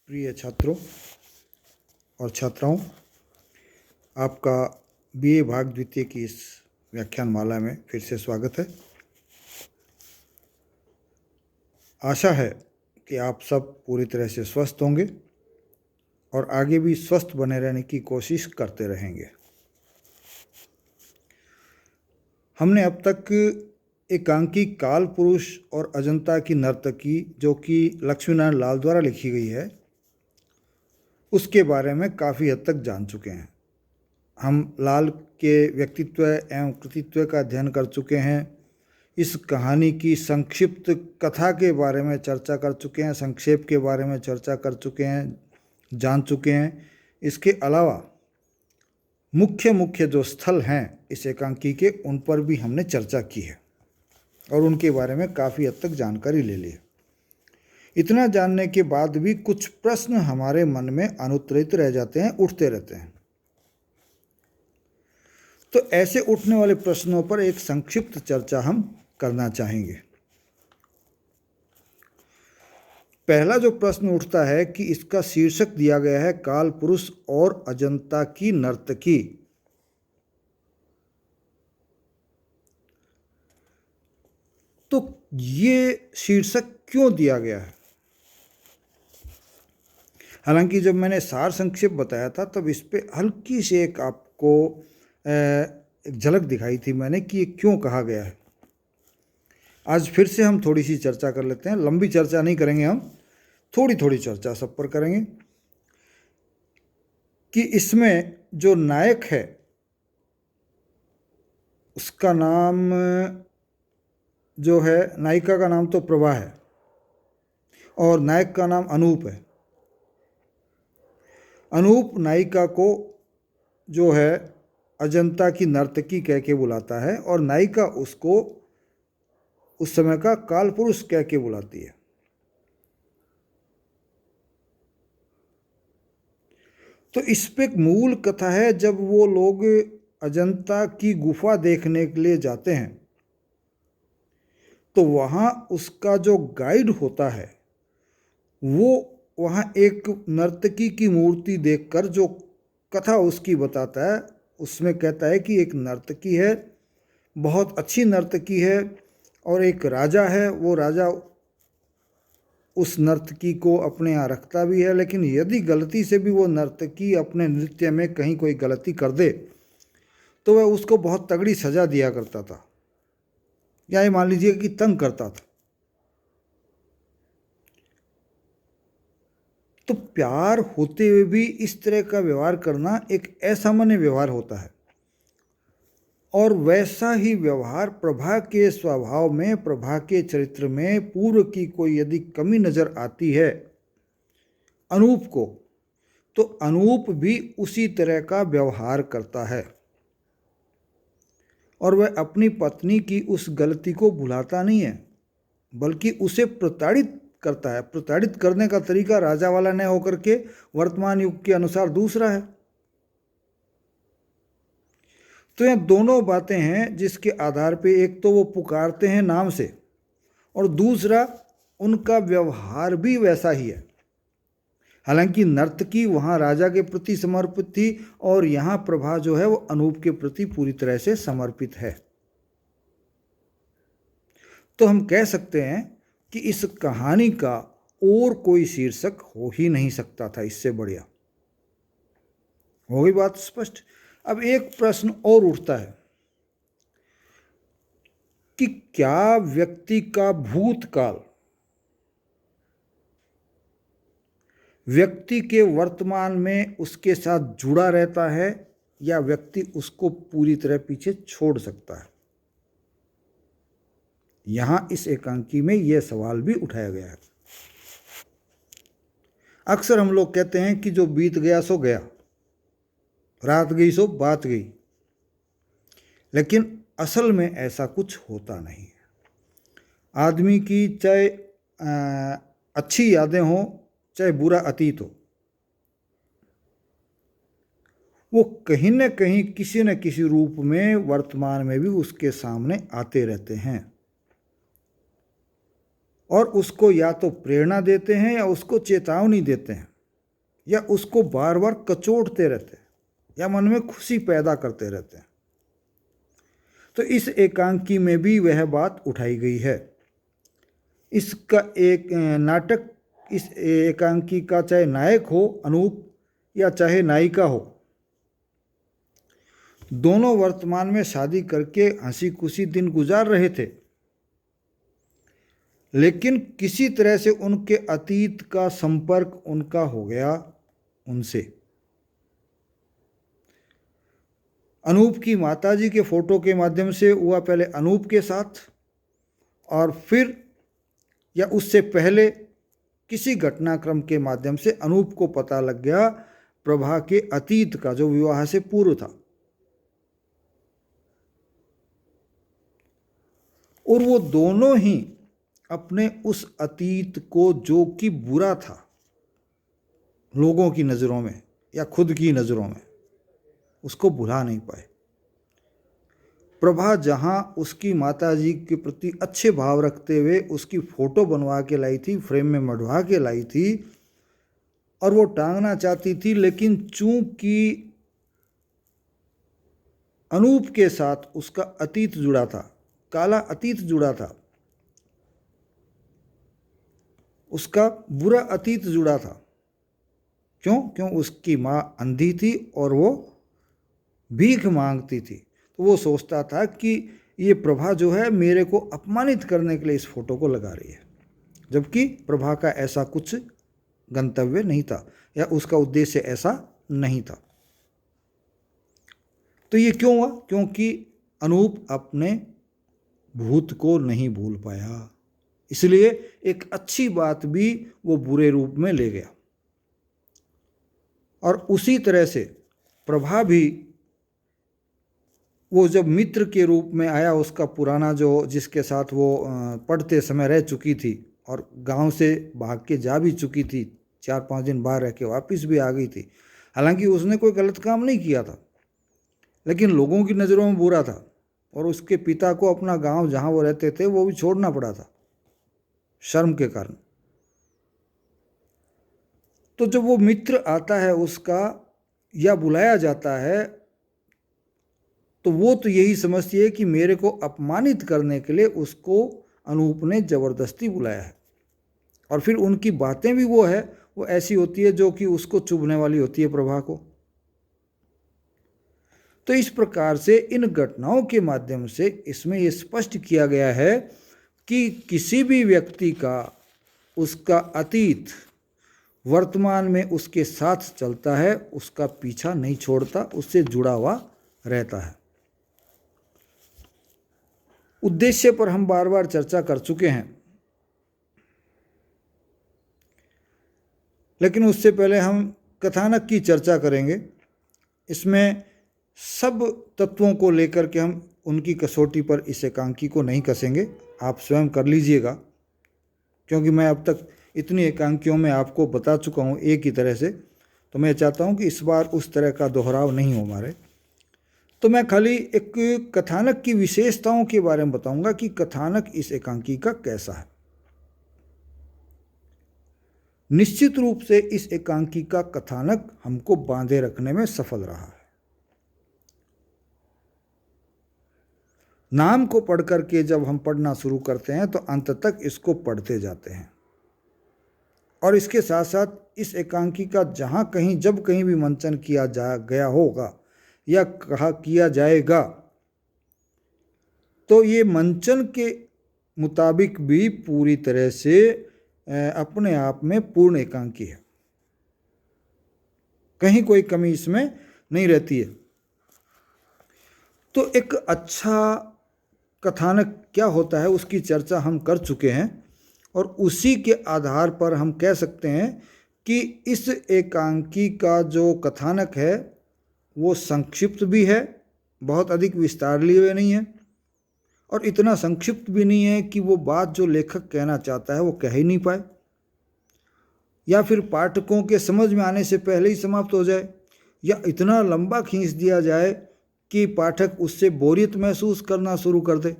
प्रिय छात्रों और छात्राओं, आपका बीए भाग द्वितीय की इस व्याख्यान माला में फिर से स्वागत है। आशा है कि आप सब पूरी तरह से स्वस्थ होंगे और आगे भी स्वस्थ बने रहने की कोशिश करते रहेंगे। हमने अब तक एकांकी काल पुरुष और अजंता की नर्तकी, जो कि लक्ष्मीनारायण लाल द्वारा लिखी गई है, उसके बारे में काफ़ी हद तक जान चुके हैं। हम लाल के व्यक्तित्व एवं कृतित्व का अध्ययन कर चुके हैं। इस कहानी की संक्षिप्त कथा के बारे में चर्चा कर चुके हैं, संक्षेप के बारे में चर्चा कर चुके हैं, जान चुके हैं। इसके अलावा मुख्य जो स्थल हैं इस एकांकी के, उन पर भी हमने चर्चा की है और उनके बारे में काफ़ी हद तक जानकारी ले ली है। इतना जानने के बाद भी कुछ प्रश्न हमारे मन में अनुत्तरित रह जाते हैं, उठते रहते हैं। तो ऐसे उठने वाले प्रश्नों पर एक संक्षिप्त चर्चा हम करना चाहेंगे। पहला जो प्रश्न उठता है कि इसका शीर्षक दिया गया है काल पुरुष और अजंता की नर्तकी। तो ये शीर्षक क्यों दिया गया है? हालांकि जब मैंने सार संक्षेप बताया था तब इस पे हल्की से एक आपको एक झलक दिखाई थी मैंने कि ये क्यों कहा गया है। आज फिर से हम थोड़ी सी चर्चा कर लेते हैं। लंबी चर्चा नहीं करेंगे, हम थोड़ी थोड़ी चर्चा सब पर करेंगे कि इसमें जो नायक है उसका नाम जो है, नायिका का नाम तो प्रभा है और नायक का नाम अनूप है। अनूप नायिका को जो है अजंता की नर्तकी कह के बुलाता है और नायिका उसको उस समय का काल पुरुष कह के बुलाती है। तो इस पे एक मूल कथा है। जब वो लोग अजंता की गुफा देखने के लिए जाते हैं तो वहाँ उसका जो गाइड होता है वो वहाँ एक नर्तकी की मूर्ति देखकर जो कथा उसकी बताता है, उसमें कहता है कि एक नर्तकी है, बहुत अच्छी नर्तकी है, और एक राजा है, वो राजा उस नर्तकी को अपने यहाँ रखता भी है, लेकिन यदि गलती से भी वो नर्तकी अपने नृत्य में कहीं कोई गलती कर दे तो वह उसको बहुत तगड़ी सज़ा दिया करता था, या ये मान लीजिए कि तंग करता था। तो प्यार होते हुए भी इस तरह का व्यवहार करना एक असामान्य व्यवहार होता है, और वैसा ही व्यवहार प्रभा के स्वभाव में, प्रभा के चरित्र में पूर्व की कोई यदि कमी नज़र आती है अनूप को, तो अनूप भी उसी तरह का व्यवहार करता है और वह अपनी पत्नी की उस गलती को भुलाता नहीं है, बल्कि उसे प्रताड़ित करता है। प्रताड़ित करने का तरीका राजा वाला न होकर के वर्तमान युग के अनुसार दूसरा है। तो यह दोनों बातें हैं जिसके आधार पे एक तो वो पुकारते हैं नाम से, और दूसरा उनका व्यवहार भी वैसा ही है। हालांकि नर्तकी वहाँ राजा के प्रति समर्पित थी और यहाँ प्रभा जो है वो अनूप के प्रति पूरी तरह से समर्पित है। तो हम कह सकते हैं कि इस कहानी का और कोई शीर्षक हो ही नहीं सकता था इससे बढ़िया। हो गई बात स्पष्ट? अब एक प्रश्न और उठता है कि क्या व्यक्ति का भूतकाल व्यक्ति के वर्तमान में उसके साथ जुड़ा रहता है, या व्यक्ति उसको पूरी तरह पीछे छोड़ सकता है? यहां इस एकांकी में यह सवाल भी उठाया गया है। अक्सर हम लोग कहते हैं कि जो बीत गया सो गया, रात गई सो बात गई, लेकिन असल में ऐसा कुछ होता नहीं है। आदमी की चाहे अच्छी यादें हों चाहे बुरा अतीत हो, वो कहीं न कहीं किसी न किसी रूप में वर्तमान में भी उसके सामने आते रहते हैं और उसको या तो प्रेरणा देते हैं या उसको चेतावनी देते हैं। या उसको बार बार कचोटते रहते हैं या मन में खुशी पैदा करते रहते हैं। तो इस एकांकी में भी वह बात उठाई गई है। इसका एक नाटक, इस एकांकी का चाहे नायक हो अनूप या चाहे नायिका हो, दोनों वर्तमान में शादी करके हंसी खुशी दिन गुजार रहे थे, लेकिन किसी तरह से उनके अतीत का संपर्क उनका हो गया उनसे। अनूप की माताजी के फोटो के माध्यम से हुआ पहले अनूप के साथ, और फिर या उससे पहले किसी घटनाक्रम के माध्यम से अनूप को पता लग गया प्रभा के अतीत का जो विवाह से पूर्व था। और वो दोनों ही अपने उस अतीत को, जो कि बुरा था लोगों की नज़रों में या खुद की नज़रों में, उसको भुला नहीं पाए। प्रभा जहाँ उसकी माताजी के प्रति अच्छे भाव रखते हुए उसकी फ़ोटो बनवा के लाई थी, फ्रेम में मढ़वा के लाई थी और वो टांगना चाहती थी, लेकिन चूंकि अनूप के साथ उसका अतीत जुड़ा था, काला अतीत जुड़ा था, उसका बुरा अतीत जुड़ा था। क्यों उसकी माँ अंधी थी और वो भीख मांगती थी, तो वो सोचता था कि ये प्रभा जो है मेरे को अपमानित करने के लिए इस फोटो को लगा रही है, जबकि प्रभा का ऐसा कुछ गंतव्य नहीं था या उसका उद्देश्य ऐसा नहीं था। तो ये क्यों हुआ? क्योंकि अनूप अपने भूत को नहीं भूल पाया, इसलिए एक अच्छी बात भी वो बुरे रूप में ले गया। और उसी तरह से प्रभा भी, वो जब मित्र के रूप में आया, उसका पुराना जो जिसके साथ वो पढ़ते समय रह चुकी थी और गांव से भाग के जा भी चुकी थी, 4-5 दिन बाहर रह के वापस भी आ गई थी। हालांकि उसने कोई गलत काम नहीं किया था, लेकिन लोगों की नज़रों में बुरा था और उसके पिता को अपना गांव जहां वो रहते थे वो भी छोड़ना पड़ा था शर्म के कारण। तो जब वो मित्र आता है उसका या बुलाया जाता है, तो वो तो यही समझती है कि मेरे को अपमानित करने के लिए उसको अनूप ने ज़बरदस्ती बुलाया है। और फिर उनकी बातें भी वो ऐसी होती है जो कि उसको चुभने वाली होती है प्रभा को। तो इस प्रकार से इन घटनाओं के माध्यम से इसमें ये स्पष्ट किया गया है कि किसी भी व्यक्ति का उसका अतीत वर्तमान में उसके साथ चलता है, उसका पीछा नहीं छोड़ता, उससे जुड़ा हुआ रहता है। उद्देश्य पर हम बार बार चर्चा कर चुके हैं, लेकिन उससे पहले हम कथानक की चर्चा करेंगे। इसमें सब तत्वों को लेकर के हम उनकी कसौटी पर इस एकांकी को नहीं कसेंगे, आप स्वयं कर लीजिएगा, क्योंकि मैं अब तक इतनी एकांकियों में आपको बता चुका हूँ एक ही तरह से। तो मैं चाहता हूँ कि इस बार उस तरह का दोहराव नहीं हो हमारे। तो मैं खाली एक कथानक की विशेषताओं के बारे में बताऊंगा कि कथानक इस एकांकी का कैसा है। निश्चित रूप से इस एकांकी का कथानक हमको बांधे रखने में सफल रहा है। नाम को पढ़ करके जब हम पढ़ना शुरू करते हैं तो अंत तक इसको पढ़ते जाते हैं, और इसके साथ साथ इस एकांकी का जहाँ कहीं जब कहीं भी मंचन किया गया होगा या कहा किया जाएगा, तो ये मंचन के मुताबिक भी पूरी तरह से अपने आप में पूर्ण एकांकी है, कहीं कोई कमी इसमें नहीं रहती है। तो एक अच्छा कथानक क्या होता है उसकी चर्चा हम कर चुके हैं, और उसी के आधार पर हम कह सकते हैं कि इस एकांकी का जो कथानक है वो संक्षिप्त भी है, बहुत अधिक विस्तार लिए हुए नहीं है, और इतना संक्षिप्त भी नहीं है कि वो बात जो लेखक कहना चाहता है वो कह ही नहीं पाए, या फिर पाठकों के समझ में आने से पहले ही समाप्त हो जाए, या इतना लंबा खींच दिया जाए कि पाठक उससे बोरियत महसूस करना शुरू कर दे,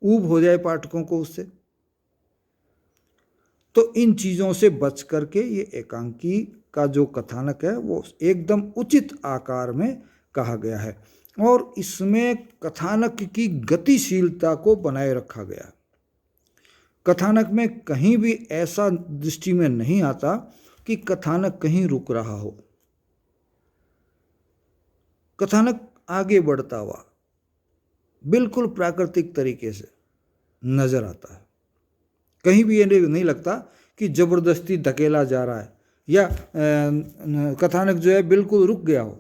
ऊब हो जाए पाठकों को उससे। तो इन चीज़ों से बच करके ये एकांकी का जो कथानक है वो एकदम उचित आकार में कहा गया है और इसमें कथानक की गतिशीलता को बनाए रखा गया है। कथानक में कहीं भी ऐसा दृष्टि में नहीं आता कि कथानक कहीं रुक रहा हो। कथानक आगे बढ़ता हुआ बिल्कुल प्राकृतिक तरीके से नजर आता है। कहीं भी ये नहीं लगता कि जबरदस्ती धकेला जा रहा है या कथानक जो है बिल्कुल रुक गया हो,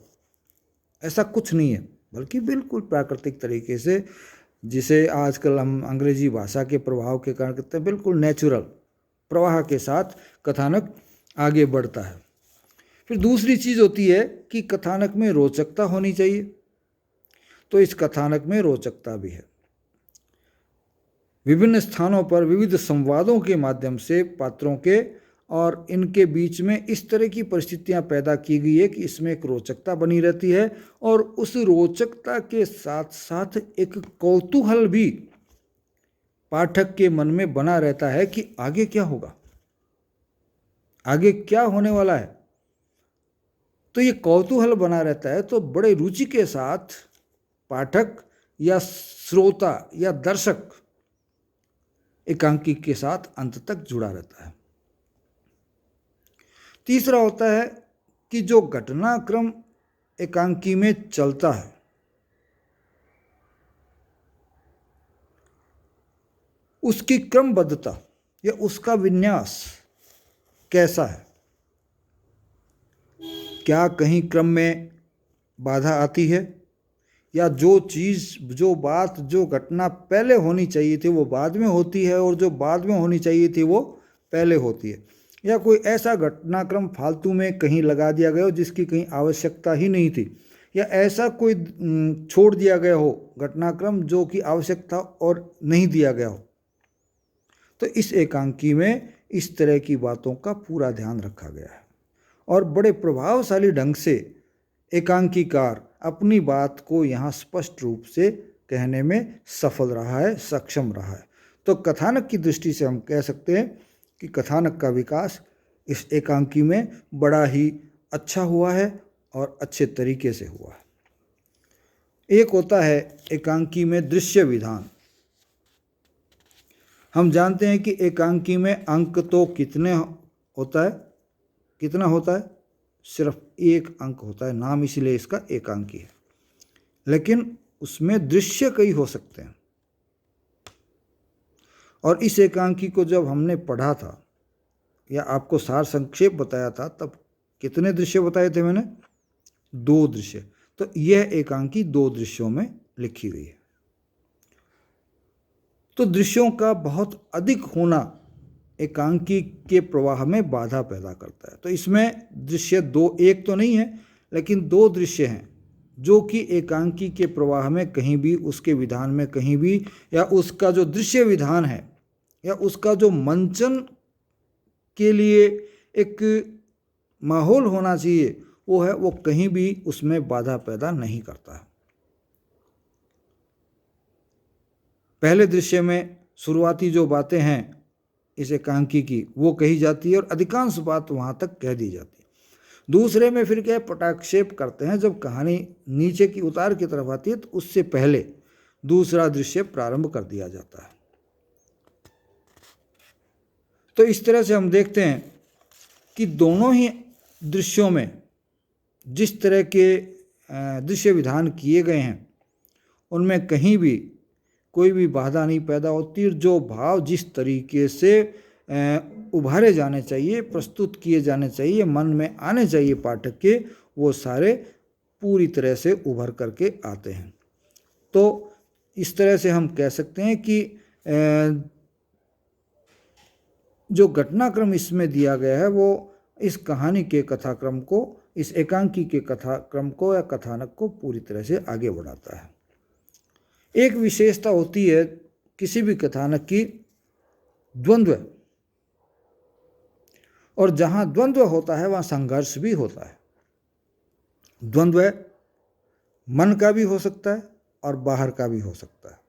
ऐसा कुछ नहीं है, बल्कि बिल्कुल प्राकृतिक तरीके से, जिसे आजकल हम अंग्रेजी भाषा के प्रभाव के कारण कहते हैं, बिल्कुल नेचुरल प्रवाह के साथ कथानक आगे बढ़ता है। फिर दूसरी चीज़ होती है कि कथानक में रोचकता होनी चाहिए, तो इस कथानक में रोचकता भी है। विभिन्न स्थानों पर विविध संवादों के माध्यम से पात्रों के और इनके बीच में इस तरह की परिस्थितियां पैदा की गई है कि इसमें एक रोचकता बनी रहती है और उस रोचकता के साथ साथ एक कौतूहल भी पाठक के मन में बना रहता है कि आगे क्या होगा, आगे क्या होने वाला है। तो ये कौतूहल बना रहता है, तो बड़े रुचि के साथ पाठक या श्रोता या दर्शक एकांकी के साथ अंत तक जुड़ा रहता है। तीसरा होता है कि जो घटनाक्रम एकांकी में चलता है उसकी क्रमबद्धता या उसका विन्यास कैसा है। क्या कहीं क्रम में बाधा आती है, या जो चीज़, जो बात, जो घटना पहले होनी चाहिए थी वो बाद में होती है और जो बाद में होनी चाहिए थी वो पहले होती है, या कोई ऐसा घटनाक्रम फालतू में कहीं लगा दिया गया हो जिसकी कहीं आवश्यकता ही नहीं थी, या ऐसा कोई छोड़ दिया गया हो घटनाक्रम जो कि आवश्यक था और नहीं दिया गया हो। तो इस एकांकी में इस तरह की बातों का पूरा ध्यान रखा गया है और बड़े प्रभावशाली ढंग से एकांकीकार अपनी बात को यहाँ स्पष्ट रूप से कहने में सफल रहा है, सक्षम रहा है। तो कथानक की दृष्टि से हम कह सकते हैं कि कथानक का विकास इस एकांकी में बड़ा ही अच्छा हुआ है और अच्छे तरीके से हुआ है। एक होता है एकांकी में दृश्य विधान। हम जानते हैं कि एकांकी में अंक तो कितना होता है, सिर्फ एक अंक होता है, नाम इसलिए इसका एकांकी है, लेकिन उसमें दृश्य कई हो सकते हैं। और इस एकांकी को जब हमने पढ़ा था या आपको सार संक्षेप बताया था, तब कितने दृश्य बताए थे मैंने? 2 दृश्य। तो यह एकांकी 2 दृश्यों में लिखी गई है। तो दृश्यों का बहुत अधिक होना एकांकी के प्रवाह में बाधा पैदा करता है। तो इसमें दृश्य 2, एक तो नहीं है, लेकिन 2 दृश्य हैं जो कि एकांकी के प्रवाह में कहीं भी, उसके विधान में कहीं भी, या उसका जो दृश्य विधान है या उसका जो मंचन के लिए एक माहौल होना चाहिए वो कहीं भी उसमें बाधा पैदा नहीं करता है। पहले दृश्य में शुरुआती जो बातें हैं इस एकांकी की वो कही जाती है और अधिकांश बात वहाँ तक कह दी जाती है। दूसरे में फिर क्या पटाक्षेप करते हैं, जब कहानी नीचे की उतार की तरफ आती है तो उससे पहले दूसरा दृश्य प्रारंभ कर दिया जाता है। तो इस तरह से हम देखते हैं कि दोनों ही दृश्यों में जिस तरह के दृश्य विधान किए गए हैं उनमें कहीं भी कोई भी बाधा नहीं पैदा होती, और जो भाव जिस तरीके से उभारे जाने चाहिए, प्रस्तुत किए जाने चाहिए, मन में आने चाहिए पाठक के, वो सारे पूरी तरह से उभर करके आते हैं। तो इस तरह से हम कह सकते हैं कि जो घटनाक्रम इसमें दिया गया है वो इस कहानी के कथाक्रम को, इस एकांकी के कथाक्रम को या कथानक को पूरी तरह से आगे बढ़ाता है। एक विशेषता होती है किसी भी कथानक की, द्वंद्व, और जहाँ द्वंद्व होता है वहाँ संघर्ष भी होता है। द्वंद्व मन का भी हो सकता है और बाहर का भी हो सकता है,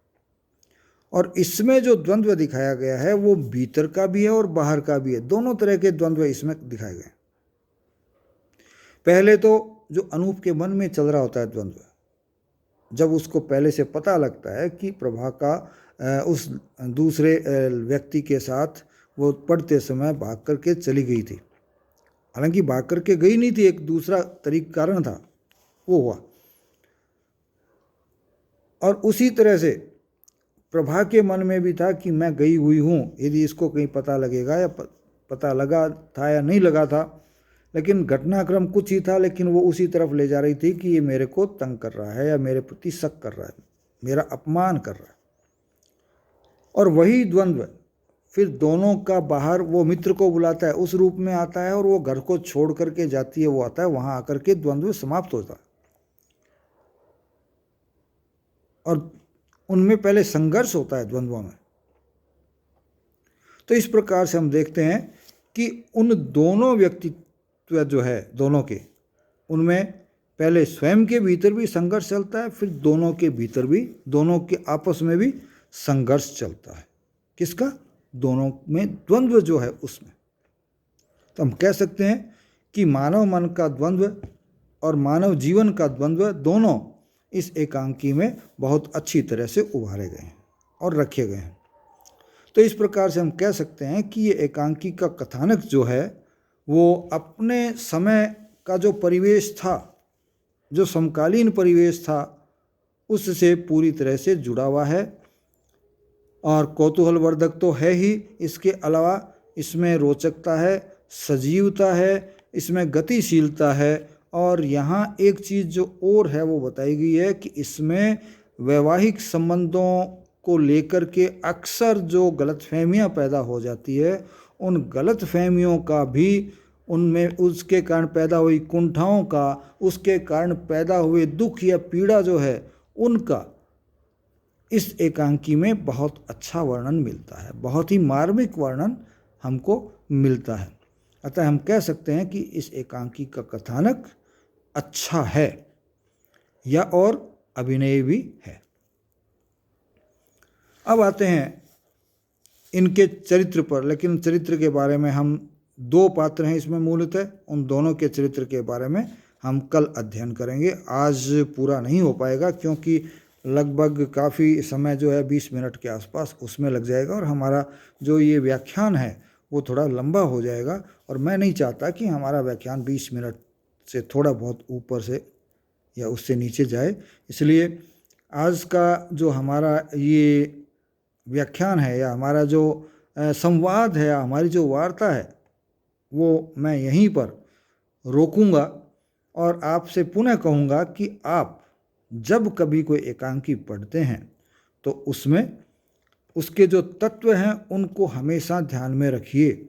और इसमें जो द्वंद्व दिखाया गया है वो भीतर का भी है और बाहर का भी है। दोनों तरह के द्वंद्व इसमें दिखाए गए हैं। पहले तो जो अनूप के मन में चल रहा होता है द्वंद्व, जब उसको पहले से पता लगता है कि प्रभा का उस दूसरे व्यक्ति के साथ वो पढ़ते समय भाग करके चली गई थी, हालांकि भाग करके गई नहीं थी, एक दूसरा कारण था, वो हुआ। और उसी तरह से प्रभा के मन में भी था कि मैं गई हुई हूँ, यदि इसको कहीं पता लगेगा, या पता लगा था या नहीं लगा था, लेकिन घटनाक्रम कुछ ही था, लेकिन वो उसी तरफ ले जा रही थी कि ये मेरे को तंग कर रहा है या मेरे प्रति शक कर रहा है, मेरा अपमान कर रहा है। और वही द्वंद्व फिर दोनों का बाहर, वो मित्र को बुलाता है उस रूप में आता है, और वो घर को छोड़ करके जाती है, वो आता है, वहाँ आकर के द्वंद्व समाप्त होता है। और उनमें पहले संघर्ष होता है द्वंद्वों में। तो इस प्रकार से हम देखते हैं कि उन दोनों व्यक्तित्व जो है दोनों के, उनमें पहले स्वयं के भीतर भी संघर्ष चलता है, फिर दोनों के भीतर भी, दोनों के आपस में भी संघर्ष चलता है। किसका? दोनों में द्वंद्व जो है उसमें। तो हम कह सकते हैं कि मानव मन का द्वंद्व और मानव जीवन का द्वंद्व दोनों इस एकांकी में बहुत अच्छी तरह से उभारे गए हैं और रखे गए हैं। तो इस प्रकार से हम कह सकते हैं कि ये एकांकी का कथानक जो है वो अपने समय का जो परिवेश था, जो समकालीन परिवेश था, उससे पूरी तरह से जुड़ा हुआ है और कौतूहलवर्धक तो है ही, इसके अलावा इसमें रोचकता है, सजीवता है, इसमें गतिशीलता है। और यहाँ एक चीज़ जो और है वो बताई गई है कि इसमें वैवाहिक संबंधों को लेकर के अक्सर जो गलतफहमियाँ पैदा हो जाती है, उन गलतफहमियों का भी, उनमें उसके कारण पैदा हुई कुंठाओं का, उसके कारण पैदा हुए दुख या पीड़ा जो है, उनका इस एकांकी में बहुत अच्छा वर्णन मिलता है, बहुत ही मार्मिक वर्णन हमको मिलता है। अतः हम कह सकते हैं कि इस एकांकी का कथानक अच्छा है या और अभिनय भी है। अब आते हैं इनके चरित्र पर, लेकिन चरित्र के बारे में हम, दो पात्र हैं इसमें मूलतः, उन दोनों के चरित्र के बारे में हम कल अध्ययन करेंगे। आज पूरा नहीं हो पाएगा क्योंकि लगभग काफ़ी समय जो है 20 मिनट के आसपास उसमें लग जाएगा, और हमारा जो ये व्याख्यान है वो थोड़ा लंबा हो जाएगा, और मैं नहीं चाहता कि हमारा व्याख्यान 20 मिनट से थोड़ा बहुत ऊपर से या उससे नीचे जाए। इसलिए आज का जो हमारा ये व्याख्यान है या हमारा जो संवाद है या हमारी जो वार्ता है वो मैं यहीं पर रोकूंगा, और आपसे पुनः कहूँगा कि आप जब कभी कोई एकांकी पढ़ते हैं तो उसमें उसके जो तत्व हैं उनको हमेशा ध्यान में रखिए,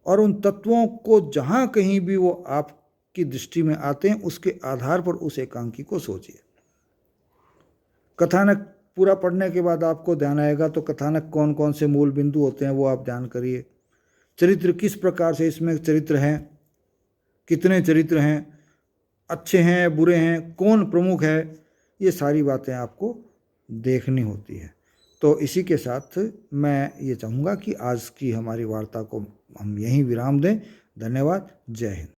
और उन तत्वों को जहाँ कहीं भी वो आपकी दृष्टि में आते हैं उसके आधार पर उस एकांकी को सोचिए। कथानक पूरा पढ़ने के बाद आपको ध्यान आएगा तो कथानक कौन कौन से मूल बिंदु होते हैं वो आप ध्यान करिए। चरित्र किस प्रकार से इसमें चरित्र हैं, कितने चरित्र हैं, अच्छे हैं बुरे हैं, कौन प्रमुख है, ये सारी बातें आपको देखनी होती है। तो इसी के साथ मैं ये चाहूँगा कि आज की हमारी वार्ता को हम यहीं विराम दें। धन्यवाद। जय हिंद।